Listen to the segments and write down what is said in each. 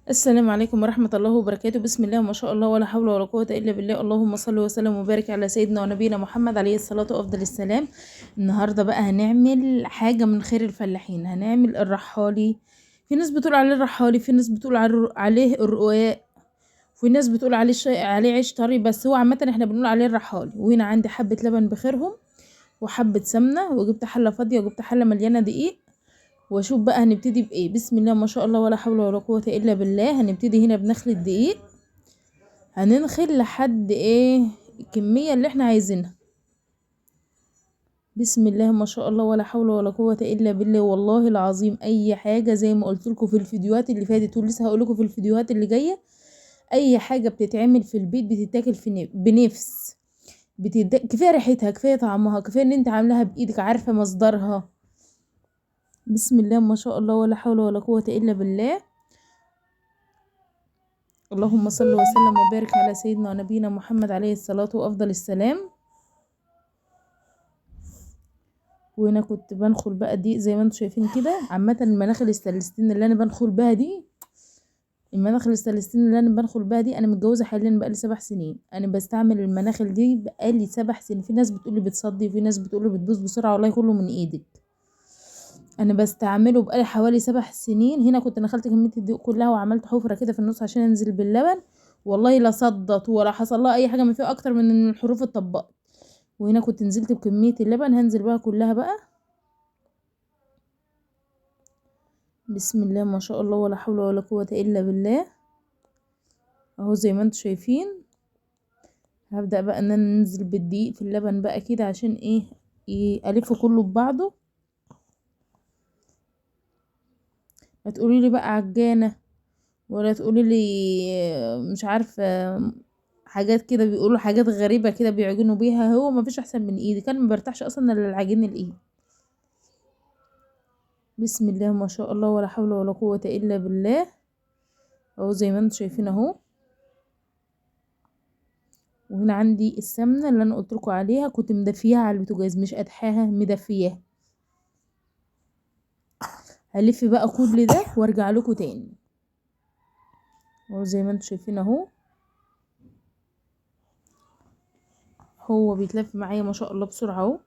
السلام عليكم ورحمة الله وبركاته. بسم الله ما شاء الله ولا حول ولا قوة إلا بالله. اللهم صل وسلم وبارك على سيدنا ونبينا محمد عليه الصلاة وأفضل السلام. النهاردة بقى هنعمل حاجة من خير الفلاحين، هنعمل الرحالي. في ناس بتقول عليه الرحالي، في ناس بتقول عليه الرقاق، في ناس بتقول عليه عليه عيش طري، بس هو عامة احنا بنقول عليه الرحالي. وهنا عندي حبة لبن بخيرهم وحبة سمنة، وجبت حلة فاضية وجبت حلة مليانة دقيق. واشوف بقى هنبتدي بايه. بسم الله ما شاء الله ولا حول ولا قوة الا بالله. هنبتدي هنا بنخل الدقيق، هننخل لحد ايه الكمية اللي احنا عايزينها. بسم الله ما شاء الله ولا حول ولا قوة الا بالله. والله العظيم اي حاجة زي ما قلت لكم في الفيديوهات اللي فاتت ولسه هقول لكم في الفيديوهات اللي جاية، اي حاجة بتتعمل في البيت بتتاكل بنفس. كفاية ريحتها، كفاية طعمها، كفاية ان انت عاملاها بايدك، عارفة مصدرها. بسم الله ما شاء الله ولا حول ولا قوة الا بالله. اللهم صل وسلم وبارك على سيدنا ونبينا محمد عليه الصلاة وأفضل السلام. وهنا كنت بنخل بقى دي زي ما انتم شايفين كده. عامة المناخل الستانلستين اللي انا بنخل بها دي، المناخل الستانلستين اللي انا بنخل بها دي، انا متجوزة حاليا بقالي 7 سنين. انا بستعمل المناخل دي بقالي 7 سنين. في ناس بتقولي بتصدي وفي ناس بتقولي بتبوظ بسرعة، والله كله من ايدك. انا بستعمله بقالي حوالي 7 سنين. هنا كنت نخلت كمية الدقيق كلها وعملت حفرة كده في النص عشان انزل باللبن. والله لا صدت ولا حصل لها اي حاجة من فيه، اكتر من الحروف اتطبقت. وهنا كنت نزلت بكمية اللبن، هنزل بقى كلها بقى. بسم الله ما شاء الله ولا حول ولا قوة الا بالله. اهو زي ما انتم شايفين. هبدأ بقى ان انا ننزل بالدقيق في اللبن بقى كده عشان ايه الفه كله ببعضه. ما تقولي لي بقى عجانة، ولا تقولي لي مش عارفة حاجات كده، بيقولوا حاجات غريبة كده بيعجنوا بيها. هو ما فيش احسن من ايدي، كان ما برتاحش اصلا الا العجين الايد. بسم الله ما شاء الله ولا حول ولا قوة الا بالله. اهو زي ما انتم شايفين اهو. وهنا عندي السمنة اللي انا قلت لكم عليها، كنت مدفياها على البوتاجاز مش قدحاها، مدفياها. هلف بقى كل ده وارجع لكم تاني. اهو زي ما انتم شايفين اهو. هو بيتلف معايا ما شاء الله بسرعة اهو.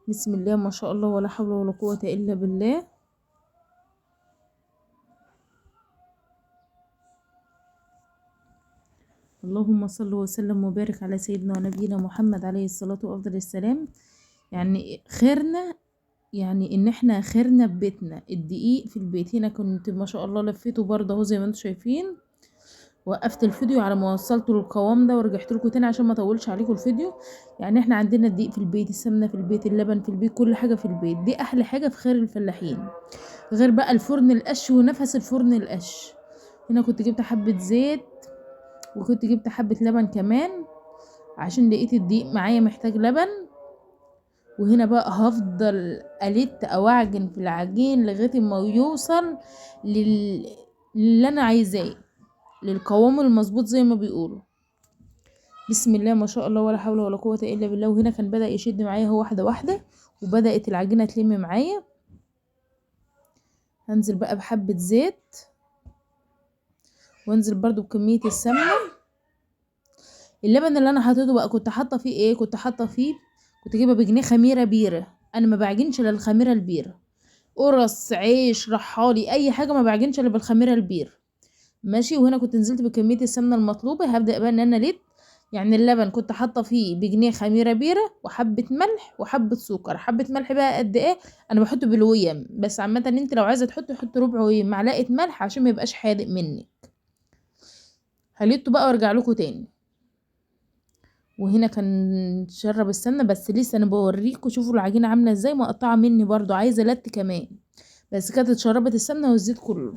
بسم الله ما شاء الله ولا حول ولا قوة الا بالله. اللهم صل وسلم وبارك على سيدنا ونبينا محمد عليه الصلاة وأفضل السلام. يعني خيرنا، يعني ان احنا خيرنا ببيتنا. الدقيق في البيت. هنا كنت ما شاء الله لفيته برضه اهو زي ما انتم شايفين. وقفت الفيديو على ما وصلت للقوام ده ورجعت لكم تاني عشان ما اطولش عليكم الفيديو. يعني احنا عندنا الدقيق في البيت، السمنه في البيت، اللبن في البيت، كل حاجه في البيت. دي احلى حاجه في خير الفلاحين. غير بقى الفرن القش ونفس الفرن القش. هنا كنت جبت حبه زيت، وكنت جبت حبه لبن كمان عشان لقيت الدقيق معايا محتاج لبن. وهنا بقى هفضل ألت أو أعجن في العجين لغاية ما يوصل لل... اللي أنا عايزاه، للقوام المظبوط زي ما بيقولوا. بسم الله ما شاء الله ولا حول ولا قوة إلا بالله. وهنا كان بدأ يشد معايا هو واحدة واحدة، وبدأت العجينة تلم معايا. هنزل بقى بحبة زيت، وانزل برضو بكمية السمنة. اللبن اللي انا حطيته بقى كنت حاطه فيه ايه، كنت جايبه بجنيه خميره بيره. انا ما بعجنش الا الخميره البيره. قرص عيش رحالي اي حاجه ما بعجنش الا بالخميره البيره. ماشي. وهنا كنت نزلت بكميه السمنه المطلوبه. هبدا بقى ان انا ليت. يعني اللبن كنت حاطه فيه بجنيه خميره بيره وحبه ملح وحبه سكر. حبه ملح بقى قد ايه؟ انا بحطه بالويم بس. عامه انت لو عايزه تحطي حطي ربع معلقه ملح عشان ما يبقاش حادق منك. هليته بقى وارجع لكم تاني. وهنا كان شرب السمنه بس لسه انا بوريكم. شوفوا العجينه عامله ازاي مقطعه مني، برضو عايزه لت كمان. بس كانت اتشربت السمنه والزيت كله.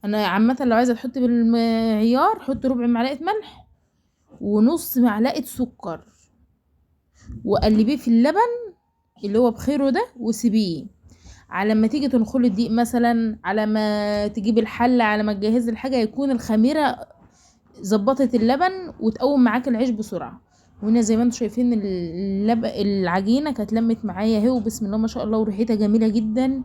انا عامه لو عايزه تحطي بالمعيار حطي ربع معلقه ملح ونص معلقه سكر، وقلبيه في اللبن اللي هو بخيره ده وسيبيه. على ما تيجي تنخلي الدقيق مثلا، على ما تجيبي الحله، على ما تجهزي الحاجه، يكون الخميره ظبطت اللبن وتقوم معاك العيش بسرعه. وهنا زي ما انتم شايفين العجينه كانت لمت معايا اهي. وبسم الله ما شاء الله وريحتها جميله جدا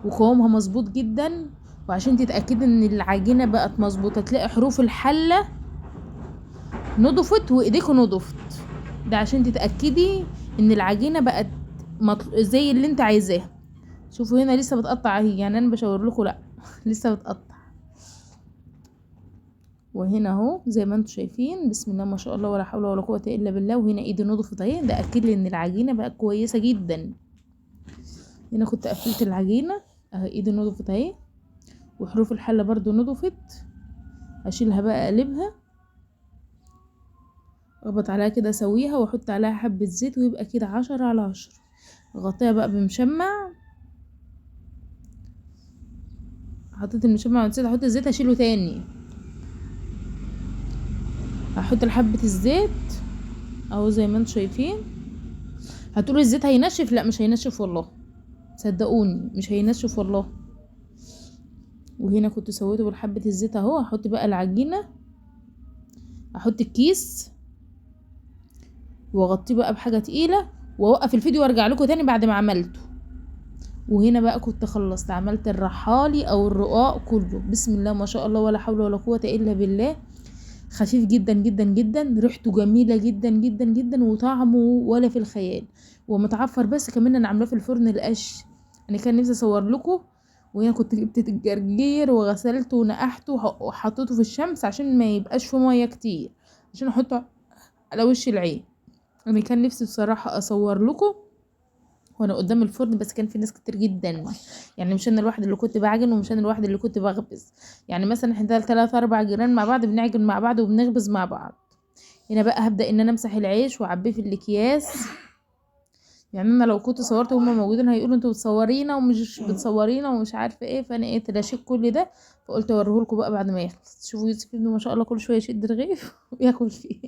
وقوامها مظبوط جدا. وعشان تتأكدي ان العجينة بقت مظبوطة تلاقي حروف الحلة نضفت وايديكوا نضفت، ده عشان تتأكدي ان العجينة بقت زي اللي انت عايزاها. شوفوا هنا لسه بتقطع اهي، يعني انا بشاور لكم لا لسه بتقطع. وهنا اهو زي ما انتم شايفين بسم الله ما شاء الله ولا حول ولا قوة الا بالله. وهنا ايدي نضفت اهي، ده اكد لي ان العجينة بقت كويسة جدا. هنا كنت قفلت العجينة اهي، ايدي نضفت اهي، وحروف الحلة برضو نضفت. اشيلها بقى اقلبها، اخبط عليها كده اسويها واحط عليها حبة زيت ويبقى كده 10/10. اغطيها بقى بمشمع. حطيت المشمع ونسيت احط الزيت، هشيله تاني. هحط حبة الزيت اهو زي ما انتم شايفين. هتقولوا الزيت هينشف، لا مش هينشف والله، صدقوني مش هينشف والله. وهنا كنت سويته بحبة الزيت اهو. هحط بقى العجينة، احط الكيس واغطيه بقى بحاجة تقيلة واوقف الفيديو وارجع لكم تاني بعد ما عملته. وهنا بقى كنت خلصت، عملت الرحالي او الرقاق كله. بسم الله ما شاء الله ولا حول ولا قوة الا بالله. خفيف جدا جدا جدا، ريحته جميلة جدا جدا جدا، وطعمه ولا في الخيال، ومتعفر. بس كمان انا عاملاه في الفرن القش. انا كان نفسي اصور لكم. وهنا كنت جبت الجرجير وغسلته ونقحته وحطيته في الشمس عشان ما يبقاش فيه ميه كتير، عشان احطه على وش العين. انا كان نفسي بصراحة اصور لكم وانا قدام الفرن، بس كان في ناس كتير جدا. يعني مش انا الواحد اللي كنت بعجن، ومش انا الواحد اللي كنت بخبز. يعني مثلا احنا 3 4 جيران مع بعض بنعجن مع بعض وبنخبز مع بعض. هنا بقى هبدأ ان انا امسح العيش واعبيه في الاكياس. يعني انا لو كنت صورت وهم موجودين هيقولوا انتوا بتصورينا ومش بتصورينا ومش عارفه ايه، فانا ايه تلاشيت كل ده. فقلت اوريهولكم بقى بعد ما يخلص. شوفوا يوسف ابنه ما شاء الله كل شويه يشد رغيف وياكل فيه.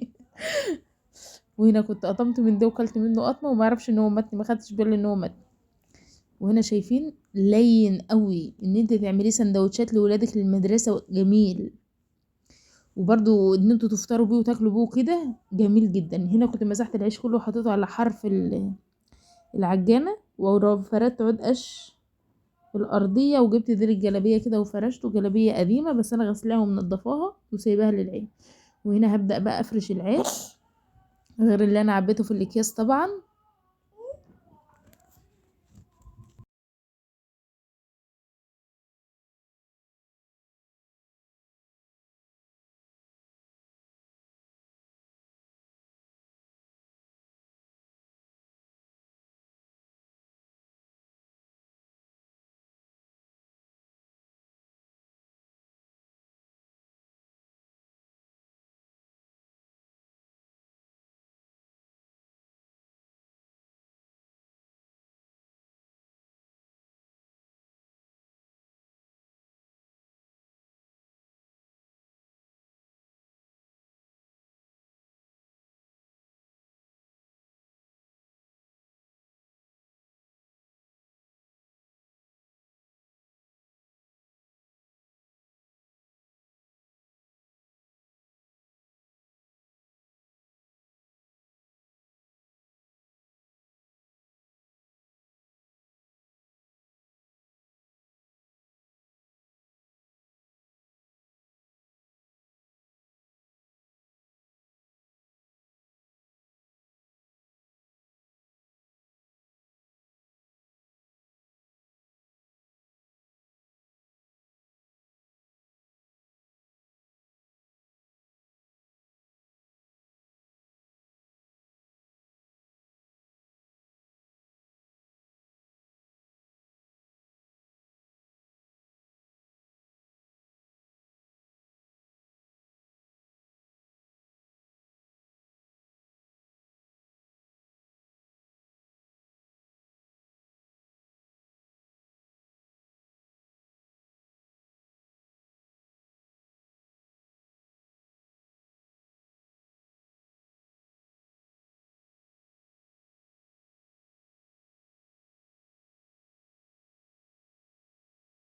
وهنا كنت قطمت من ده وكلت منه قطمه وما اعرفش ان هو متني، ما خدتش بالي ان هو متني. وهنا شايفين لين قوي ان انت تعمليه سندوتشات لولادك للمدرسه، جميل. وبرضو ان انتوا تفطروا بيه وتاكلوا بيه كده جميل جدا. هنا كنت مسحت العيش كله وحطيته على حرف العجانه، وفردت عود قش في الارضيه، وجبت دير الجلابيه كده وفرشته. جلابيه قديمه بس انا غسلاها ومنضفاها وسايباها للعين. وهنا هبدا بقى افرش العيش غير اللي انا عبيته في الاكياس طبعا.